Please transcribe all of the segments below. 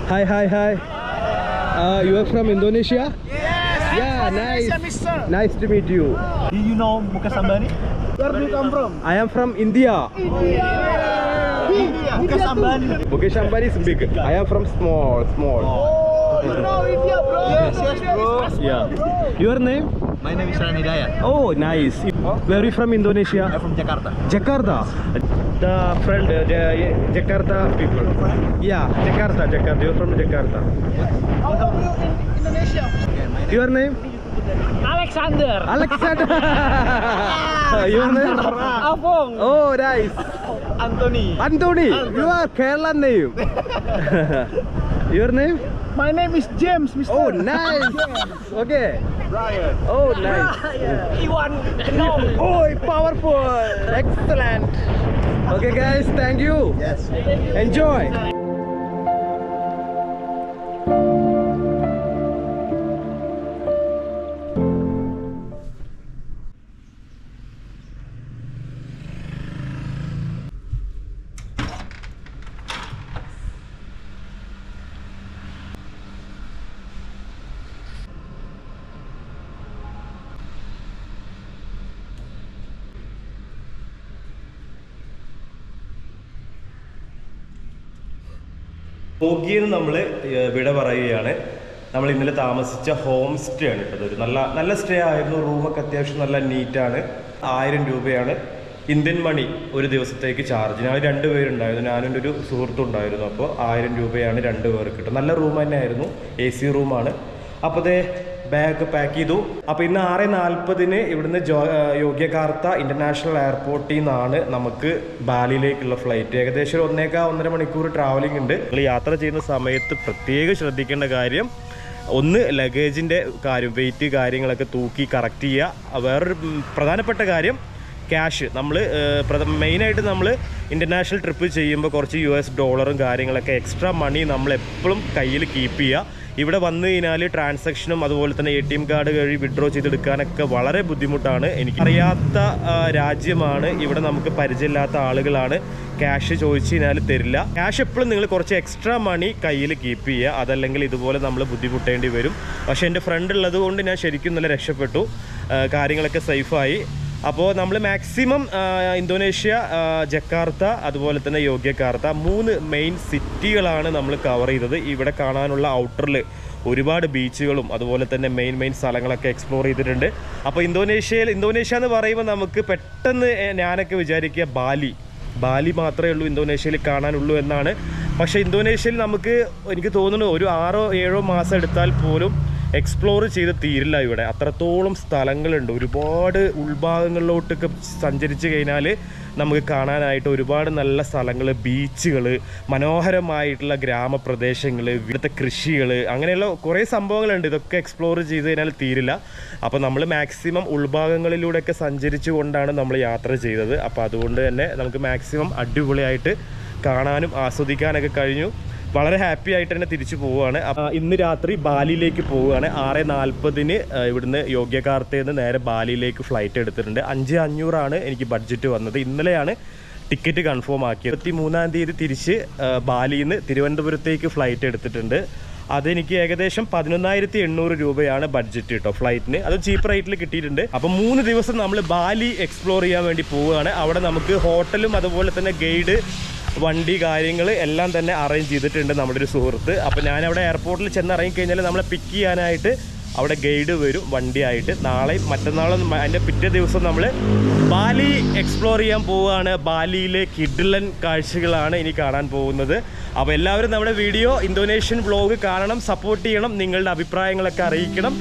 Hi, hi, hi. You are from Indonesia? Yes. Yeah, nice. Mister. Nice to meet you. Do you know Mukesh Ambani? Where do you come from? I am from India. India. Mukesh Ambani. Mukesh Ambani is big. I am from small. Oh, you know India, bro. Yes, yes, bro. Yeah. Your name? My name is Ryan Hidayat. Oh, nice. Where are you from Indonesia? I'm from Jakarta. Jakarta. The friend, the Jakarta people. Yeah, Jakarta. You're from Jakarta. How come you in Indonesia? Your name? Alexander. Alexander. Your name? Apong. Oh, nice. Anthony. Anthony. You are Kerala name. Your name? My name is James, Mister. Oh, nice. Okay. Brian. Oh, nice. Iwan. No. Oh, powerful. Excellent. Okay, guys. Thank you. Yes. Enjoy. ഓഗിയെന്ന് നമ്മൾ വിട പറയുകയാണ്. നമ്മൾ ഇന്നലെ താമസിച്ച home stay ആണ് കേട്ടത്. ഒരു നല്ല സ്റ്റേ ആയിരുന്നു. റൂമൊക്കെ അത്യാവശ്യം നല്ല നീറ്റാണ്. 1000 രൂപയാണ് ഇന്ത്യൻ മണി ഒരു ദിവസത്തേക്ക് ചാർജ്. ഞങ്ങൾ 2 പേരുണ്ടായിരുന്നു, ഞാനും എൻ്റെ ഒരു സുഹൃത്തും ഉണ്ടായിരുന്നു. അപ്പോൾ 1000 രൂപയാണ് 2 പേർക്ക് കിട്ടും. നല്ല റൂം തന്നെയായിരുന്നു, AC റൂമാണ്. അപ്പോൾ അതേ ബാഗ് പാക്ക് ചെയ്തു. അപ്പോൾ ഇന്ന് 6:40 ഇവിടുന്ന് യോഗ്യകാർത്ത ഇൻ്റർനാഷണൽ എയർപോർട്ടിൽ നിന്നാണ് നമുക്ക് ബാലിയിലേക്കുള്ള ഫ്ലൈറ്റ്. ഏകദേശം 1.5 മണിക്കൂർ ട്രാവലിംഗ് ഉണ്ട്. നിങ്ങൾ യാത്ര ചെയ്യുന്ന സമയത്ത് പ്രത്യേകം ശ്രദ്ധിക്കേണ്ട കാര്യം, ഒന്ന് ലഗേജിൻ്റെ കാര്യം, വെയിറ്റ് കാര്യങ്ങളൊക്കെ തൂക്കി കറക്റ്റ് ചെയ്യുക. വേറൊരു പ്രധാനപ്പെട്ട കാര്യം ക്യാഷ്. നമ്മൾ മെയിനായിട്ട് നമ്മൾ ഇൻ്റർനാഷണൽ ട്രിപ്പ് ചെയ്യുമ്പോൾ കുറച്ച് US ഡോളറും കാര്യങ്ങളൊക്കെ എക്സ്ട്രാ മണി നമ്മൾ എപ്പോഴും കയ്യിൽ കീപ്പ് ചെയ്യുക. ഇവിടെ വന്നു കഴിഞ്ഞാൽ ട്രാൻസാക്ഷനും അതുപോലെ തന്നെ ATM കാർഡ് വഴി വിഡ്രോ ചെയ്തെടുക്കാനൊക്കെ വളരെ ബുദ്ധിമുട്ടാണ്. എനിക്ക് അറിയാത്ത രാജ്യമാണ്. ഇവിടെ നമുക്ക് പരിചയമില്ലാത്ത ആളുകളാണ്. ക്യാഷ് ചോദിച്ചു കഴിഞ്ഞാൽ തരില്ല. ക്യാഷ് എപ്പോഴും നിങ്ങൾ കുറച്ച് എക്സ്ട്രാ മണി കയ്യിൽ കീപ്പ് ചെയ്യുക, അതല്ലെങ്കിൽ ഇതുപോലെ നമ്മൾ ബുദ്ധിമുട്ടേണ്ടി വരും. പക്ഷേ എൻ്റെ ഫ്രണ്ട് ഉള്ളത് കൊണ്ട് ഞാൻ ശരിക്കും നല്ല രക്ഷപ്പെട്ടു, കാര്യങ്ങളൊക്കെ സേഫായി. അപ്പോൾ നമ്മൾ മാക്സിമം ഇന്തോനേഷ്യ, ജക്കാർത്ത അതുപോലെ തന്നെ യോഗ്യകാർത്ത 3 മെയിൻ സിറ്റികളാണ് നമ്മൾ കവർ ചെയ്തത്. ഇവിടെ കാണാനുള്ള ഔട്ടറിൽ ഒരുപാട് ബീച്ചുകളും അതുപോലെ തന്നെ മെയിൻ സ്ഥലങ്ങളൊക്കെ എക്സ്പ്ലോർ ചെയ്തിട്ടുണ്ട്. അപ്പോൾ ഇന്തോനേഷ്യ എന്ന് പറയുമ്പോൾ നമുക്ക് പെട്ടെന്ന് ഞാനൊക്കെ വിചാരിക്കുക ബാലി മാത്രമേ ഉള്ളൂ ഇന്തോനേഷ്യയിൽ കാണാനുള്ളൂ എന്നാണ്. പക്ഷേ ഇന്തോനേഷ്യയിൽ എനിക്ക് തോന്നുന്നു ഒരു 6-7 മാസം എടുത്താൽ പോലും എക്സ്പ്ലോർ ചെയ്ത് തീരില്ല. ഇവിടെ അത്രത്തോളം സ്ഥലങ്ങളുണ്ട്. ഒരുപാട് ഉൾഭാഗങ്ങളിലോട്ടൊക്കെ സഞ്ചരിച്ച് കഴിഞ്ഞാൽ നമുക്ക് കാണാനായിട്ട് ഒരുപാട് നല്ല സ്ഥലങ്ങൾ, ബീച്ചുകൾ, മനോഹരമായിട്ടുള്ള ഗ്രാമപ്രദേശങ്ങൾ, ഇവിടുത്തെ കൃഷികൾ, അങ്ങനെയുള്ള കുറേ സംഭവങ്ങളുണ്ട്. ഇതൊക്കെ എക്സ്പ്ലോർ ചെയ്ത് കഴിഞ്ഞാൽ തീരില്ല. അപ്പോൾ നമ്മൾ മാക്സിമം ഉൾഭാഗങ്ങളിലൂടെയൊക്കെ സഞ്ചരിച്ചു കൊണ്ടാണ് നമ്മൾ യാത്ര ചെയ്തത്. അപ്പോൾ അതുകൊണ്ട് തന്നെ നമുക്ക് മാക്സിമം അടിപൊളിയായിട്ട് കാണാനും ആസ്വദിക്കാനൊക്കെ കഴിഞ്ഞു. വളരെ ഹാപ്പി ആയിട്ട് തന്നെ തിരിച്ചു പോവുകയാണ്. ഇന്ന് രാത്രി ബാലിയിലേക്ക് പോവുകയാണ്. 6:40 ഇവിടുന്ന് യോഗ്യകാർത്തയിൽ നിന്ന് നേരെ ബാലിയിലേക്ക് ഫ്ലൈറ്റ് എടുത്തിട്ടുണ്ട്. 5,500 എനിക്ക് ബഡ്ജറ്റ് വന്നത്. ഇന്നലെയാണ് ടിക്കറ്റ് കൺഫേം ആക്കിയത്. 23-ാം തീയതി തിരിച്ച് ബാലിയിൽ നിന്ന് തിരുവനന്തപുരത്തേക്ക് ഫ്ലൈറ്റ് എടുത്തിട്ടുണ്ട്. അതെനിക്ക് ഏകദേശം 11,800 രൂപയാണ് ബഡ്ജറ്റ് കേട്ടോ ഫ്ലൈറ്റിന്. അത് ചീപ്പ് റേറ്റിൽ കിട്ടിയിട്ടുണ്ട്. അപ്പോൾ 3 ദിവസം നമ്മൾ ബാലി എക്സ്പ്ലോർ ചെയ്യാൻ വേണ്ടി പോവുകയാണ്. അവിടെ നമുക്ക് ഹോട്ടലും അതുപോലെ തന്നെ ഗൈഡ്, വണ്ടി, കാര്യങ്ങൾ എല്ലാം തന്നെ അറേഞ്ച് ചെയ്തിട്ടുണ്ട് നമ്മുടെ ഒരു സുഹൃത്ത്. അപ്പോൾ ഞാനവിടെ എയർപോർട്ടിൽ ചെന്ന് ഇറങ്ങിക്കഴിഞ്ഞാൽ നമ്മളെ പിക്ക് ചെയ്യാനായിട്ട് അവിടെ ഗൈഡ് വരും വണ്ടിയായിട്ട്. നാളെയും മറ്റന്നാളും അതിൻ്റെ പിറ്റേ ദിവസം നമ്മൾ ബാലി എക്സ്പ്ലോർ ചെയ്യാൻ പോവുകയാണ്. ബാലിയിലെ കിഡിലൻ കാഴ്ചകളാണ് ഇനി കാണാൻ പോകുന്നത്. അപ്പോൾ എല്ലാവരും നമ്മുടെ വീഡിയോ ഇന്തോനേഷ്യൻ വ്ലോഗ് കാണണം, സപ്പോർട്ട് ചെയ്യണം, നിങ്ങളുടെ അഭിപ്രായങ്ങളൊക്കെ അറിയിക്കണം.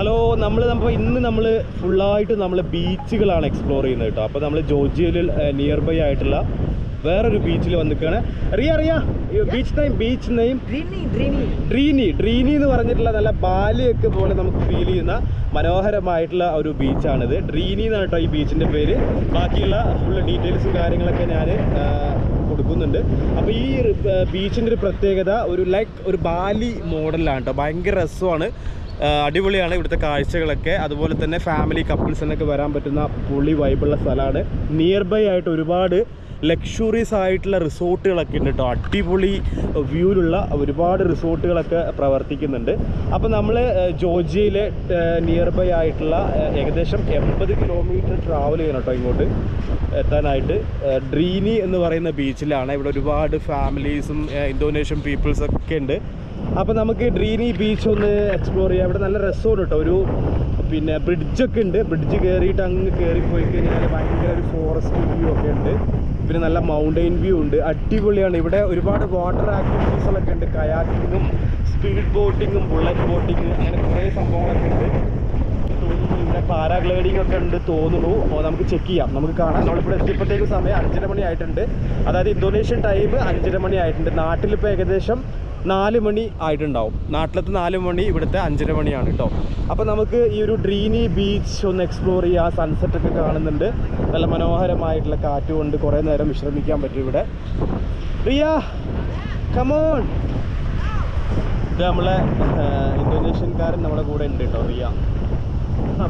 ഹലോ, ഇന്ന് നമ്മൾ ഫുള്ളായിട്ട് നമ്മൾ ബീച്ചുകളാണ് എക്സ്പ്ലോർ ചെയ്യുന്നത് കേട്ടോ. അപ്പോൾ നമ്മൾ ജോർജിയയിൽ നിയർ ബൈ ആയിട്ടുള്ള വേറൊരു ബീച്ചിൽ വന്നിക്കാണ്. ബീച്ച് നെയിം ഡ്രീനി എന്ന് പറഞ്ഞിട്ടുള്ള നല്ല ബാലിയൊക്കെ പോലെ നമുക്ക് ഫീൽ ചെയ്യുന്ന മനോഹരമായിട്ടുള്ള ഒരു ബീച്ചാണിത്. ഡ്രീനി എന്നാണ് കേട്ടോ ഈ ബീച്ചിൻ്റെ പേര്. ബാക്കിയുള്ള ഫുൾ ഡീറ്റെയിൽസും കാര്യങ്ങളൊക്കെ ഞാൻ കൊടുക്കുന്നുണ്ട്. അപ്പോൾ ഈ ബീച്ചിൻ്റെ ഒരു പ്രത്യേകത ഒരു ബാലി മോഡലാണ് കേട്ടോ. ഭയങ്കര രസമാണ്, അടിപൊളിയാണ് ഇവിടുത്തെ കാഴ്ചകളൊക്കെ. അതുപോലെ തന്നെ ഫാമിലി കപ്പിൾസിനൊക്കെ വരാൻ പറ്റുന്ന പുള്ളി വൈബുള്ള സ്ഥലമാണ്. നിയർ ബൈ ആയിട്ട് ഒരുപാട് ലക്ഷറീസ് ആയിട്ടുള്ള റിസോർട്ടുകളൊക്കെ ഉണ്ട് കേട്ടോ. അടിപൊളി വ്യൂവിലുള്ള ഒരുപാട് റിസോർട്ടുകളൊക്കെ പ്രവർത്തിക്കുന്നുണ്ട്. അപ്പോൾ നമ്മൾ ജോർജിയയിലെ നിയർ ബൈ ആയിട്ടുള്ള ഏകദേശം 80 കിലോമീറ്റർ ട്രാവൽ ചെയ്യണം കേട്ടോ ഇങ്ങോട്ട് എത്താനായിട്ട്. ഡ്രീനി എന്ന് പറയുന്ന ബീച്ചിലാണ്. ഇവിടെ ഒരുപാട് ഫാമിലീസും ഇന്തോനേഷ്യൻ പീപ്പിൾസൊക്കെ ഉണ്ട്. അപ്പോൾ നമുക്ക് ഡ്രീനി ബീച്ച് ഒന്ന് എക്സ്പ്ലോർ ചെയ്യാം. ഇവിടെ നല്ല രസമാണ് കേട്ടോ. ഒരു ബ്രിഡ്ജൊക്കെ ഉണ്ട്. ബ്രിഡ്ജ് കയറിയിട്ട് അങ്ങ് കയറിപ്പോയി കഴിഞ്ഞാൽ ഭയങ്കര ഒരു ഫോറസ്റ്റ് വ്യൂ ഒക്കെ ഉണ്ട്. പിന്നെ നല്ല മൗണ്ടെയിൻ വ്യൂ ഉണ്ട്. അടിപൊളിയാണ്. ഇവിടെ ഒരുപാട് വാട്ടർ ആക്ടിവിറ്റീസുകളൊക്കെ ഉണ്ട്. കയാക്കിങ്ങും സ്പീഡ് ബോട്ടിങ്ങും ബുള്ളറ്റ് ബോട്ടിങ് അങ്ങനെ കുറേ സംഭവങ്ങളൊക്കെ ഉണ്ട് തോന്നുന്നു. ഇവിടെ പാരാഗ്ലൈഡിങ് ഒക്കെ ഉണ്ട് തോന്നുന്നു. നമുക്ക് ചെക്ക് ചെയ്യാം, നമുക്ക് കാണാം. നമ്മളിവിടെ എത്തിയപ്പോഴത്തേക്കും സമയം 5:30 മണി ആയിട്ടുണ്ട്. അതായത് ഇന്തോനേഷ്യൻ ടൈം 5:30 മണി ആയിട്ടുണ്ട്. നാട്ടിലിപ്പോൾ ഏകദേശം 4 മണി ആയിട്ടുണ്ടാവും. നാട്ടിലത്തെ 4 മണി, ഇവിടുത്തെ 5:30 മണിയാണ് കേട്ടോ. അപ്പോൾ നമുക്ക് ഈ ഒരു ഡ്രീനി ബീച്ച് ഒന്ന് എക്സ്പ്ലോർ ചെയ്യാം. സൺസെറ്റൊക്കെ കാണുന്നുണ്ട്. നല്ല മനോഹരമായിട്ടുള്ള കാറ്റും കൊണ്ട് കുറേ നേരം വിശ്രമിക്കാൻ പറ്റും ഇവിടെ. റിയ കമോൺ. ഇത് നമ്മളെ ഇന്തോനേഷ്യൻകാരൻ നമ്മുടെ കൂടെ ഉണ്ട് കേട്ടോ, റിയ.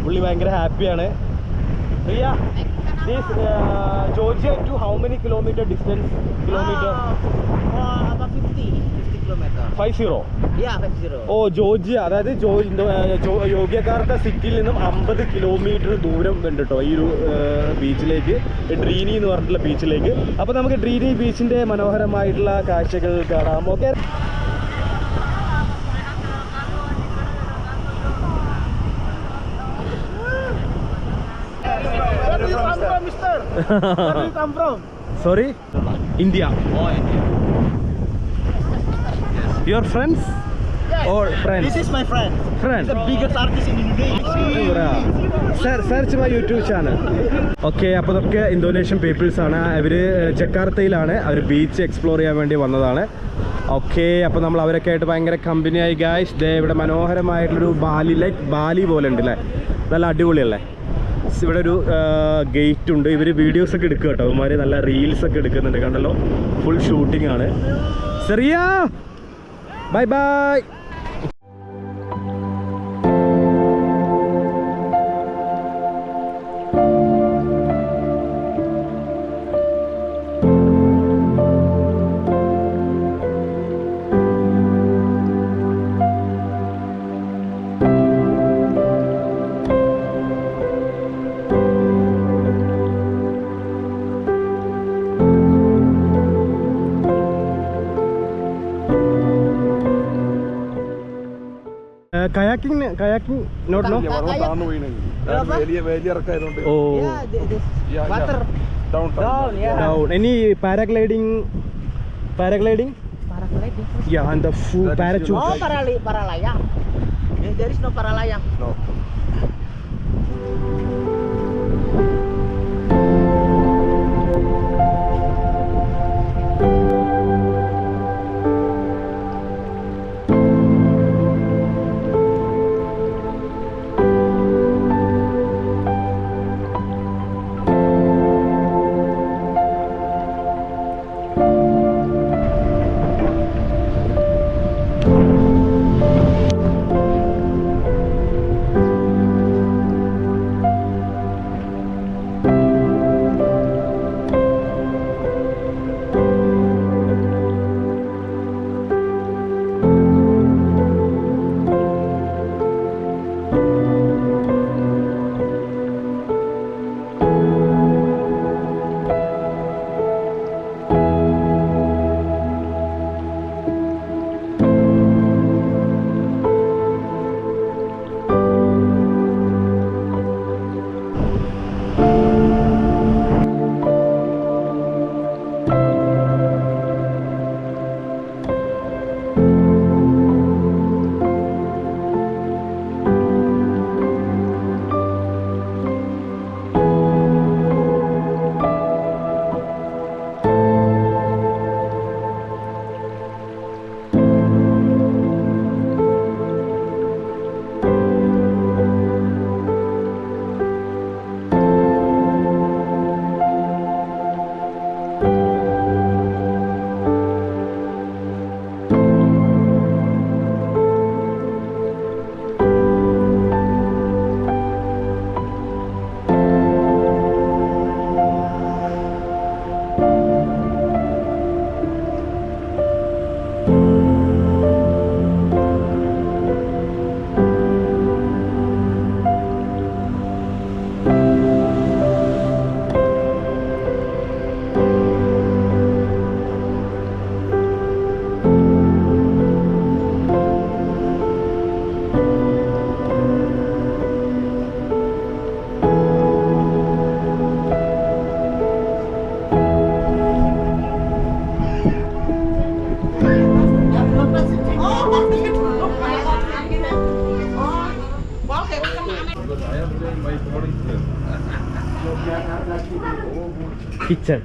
പുള്ളി ഭയങ്കര ഹാപ്പിയാണ്. Riya, Georgia to how many kilometer distance? About 50 kilometer. 50? Yeah, 50. ഓ, ജോർജിയ, അതായത് യോഗ്യക്കാർത്ത സിറ്റിയിൽ നിന്നും 50 കിലോമീറ്റർ ദൂരം ഉണ്ട് കേട്ടോ ഈ ഒരു ബീച്ചിലേക്ക്, ഡ്രീനി എന്ന് പറഞ്ഞിട്ടുള്ള ബീച്ചിലേക്ക്. അപ്പോൾ നമുക്ക് ഡ്രീനി ബീച്ചിൻ്റെ മനോഹരമായിട്ടുള്ള കാഴ്ചകൾ കാണാം. Okay, sorry, India. Your friends? Or friends? This is my friend. Friend. The biggest artist in Indonesia. Search my YouTube channel. Okay, അപ്പോൾ ഇതൊക്കെ ഇന്തോനേഷ്യൻ പീപ്പിൾസ് ആണ്. അവർ ജക്കാർത്തയിലാണ്. അവർ ബീച്ച് എക്സ്പ്ലോർ ചെയ്യാൻ വേണ്ടി വന്നതാണ്. ഓക്കെ, അപ്പോൾ നമ്മൾ അവരൊക്കെ ആയിട്ട് ഭയങ്കര കമ്പനിയായി ഗായ്സ്. ദേ ഇവിടെ മനോഹരമായിട്ടുള്ളൊരു ബാലി പോലെ ഉണ്ട് അല്ലേ, നല്ല അടിപൊളിയല്ലേ. ഇവിടെ ഒരു ഗേറ്റ് ഉണ്ട്. ഇവർ വീഡിയോസൊക്കെ എടുക്കുക കേട്ടോ. ഇവന്മാർ നല്ല റീൽസൊക്കെ എടുക്കുന്നുണ്ട്, കണ്ടല്ലോ. ഫുൾ ഷൂട്ടിംഗ് ആണ്. സെറിയ, bye bye. Kayaking not no. Oh. Yeah, this water down. Yeah. Down. Any paragliding? Paragliding? Yeah, and the parachute. Oh, paralayang. There is no paralayang. No. Kitchen.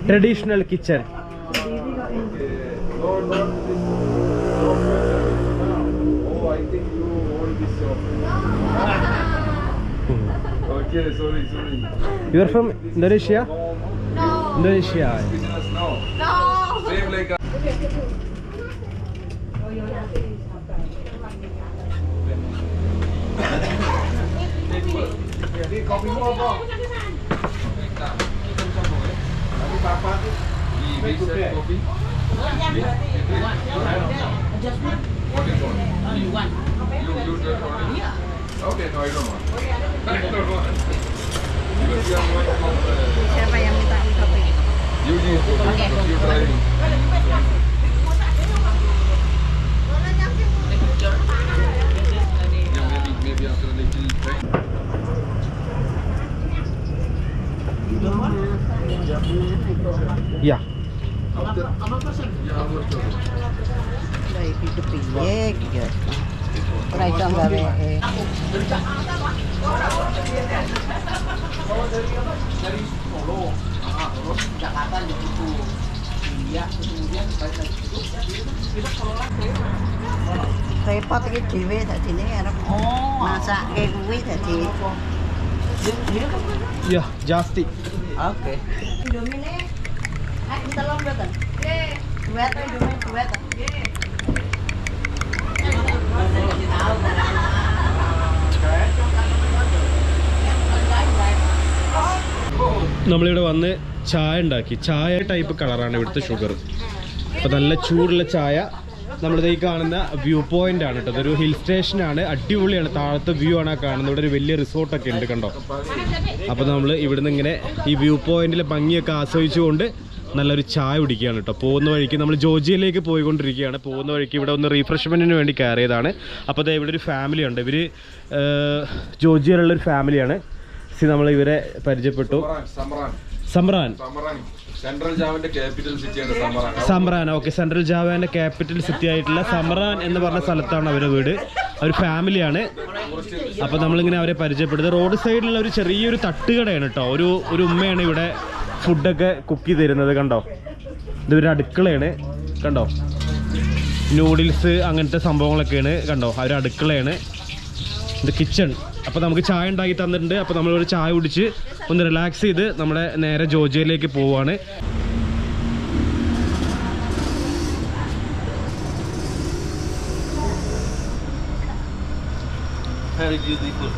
Traditional kitchen. Okay, sorry. You are from Indonesia? No. Indonesia. Business now. No. Same like kopi mau apa? Nanti papa bisa kopi. Okay, no, I don't want. Siapa yang minta kopi? You driving. Maybe after a little break. Yeah. Dari hidup piye gitu. Ora iso gawe. Repot iki dhewe dadine arep masake kuwi dadi. Yeah, Jasti. Oke. Indomine telur mboten? Nggih. Duet Indomie duet. നമ്മളിവിടെ വന്ന് ചായ ഉണ്ടാക്കി. ചായ type കളറാണ് ഇവിടുത്തെ sugar. അപ്പോൾ നല്ല ചൂടുള്ള ചായ. നമ്മളിത് ഈ കാണുന്ന വ്യൂ പോയിന്റ് ആണ് കേട്ടോ. ഇതൊരു ഹിൽ സ്റ്റേഷനാണ്. അടിപൊളിയാണ്. താഴത്തെ വ്യൂ ആണ് കാണുന്നത്. ഇവിടെ ഒരു വലിയ റിസോർട്ടൊക്കെ ഉണ്ട് കണ്ടോ. അപ്പോൾ നമ്മൾ ഇവിടുന്ന് ഇങ്ങനെ ഈ വ്യൂ പോയിന്റിലെ ഭംഗിയൊക്കെ ആസ്വദിച്ചുകൊണ്ട് നല്ലൊരു ചായ കുടിക്കുകയാണ് കേട്ടോ. പോകുന്ന വഴിക്ക് നമ്മൾ ജോർജിയയിലേക്ക് പോയിക്കൊണ്ടിരിക്കുകയാണ്. പോകുന്ന വഴിക്ക് ഇവിടെ ഒന്ന് റീഫ്രഷ്മെൻറ്റിന് വേണ്ടി കയറിയതാണ്. അപ്പോൾ ദേ ഇവിടെ ഒരു ഫാമിലി ഉണ്ട്. ഇവർ ജോർജിയയിലുള്ളൊരു ഫാമിലിയാണ്. നമ്മൾ ഇവരെ പരിചയപ്പെട്ടു. സംറാൻ. സെൻട്രൽ ജാവന്റെ ക്യാപിറ്റൽ സിറ്റിയാണ് സമറാൻ. സംറാൻ. ഓക്കെ, സെൻട്രൽ ജാവന്റെ ക്യാപിറ്റൽ സിറ്റി ആയിട്ടുള്ള സംറാൻ എന്ന് പറഞ്ഞ സ്ഥലത്താണ് അവരുടെ വീട്. ഒരു ഫാമിലിയാണ്. അപ്പോൾ നമ്മളിങ്ങനെ അവരെ പരിചയപ്പെടുന്നത്. റോഡ് സൈഡിലുള്ള ഒരു ചെറിയൊരു തട്ടുകടയാണ് കേട്ടോ. ഒരു ഉമ്മയാണ് ഇവിടെ ഫുഡൊക്കെ കുക്ക് ചെയ്ത് തരുന്നത്. കണ്ടോ, ഇതൊരു അടുക്കളയാണ്. കണ്ടോ, നൂഡിൽസ് അങ്ങനത്തെ സംഭവങ്ങളൊക്കെയാണ്. കണ്ടോ, ആ ഒരു അടുക്കളയാണ്. ഇത് കിച്ചൺ. അപ്പോൾ നമുക്ക് ചായ ഉണ്ടാക്കി തന്നിട്ടുണ്ട്. അപ്പോൾ നമ്മളൊരു ചായ കുടിച്ച് ഒന്ന് റിലാക്സ് ചെയ്ത് നമ്മുടെ നേരെ ജോർജിയയിലേക്ക് പോവുകയാണ്. Very beautiful.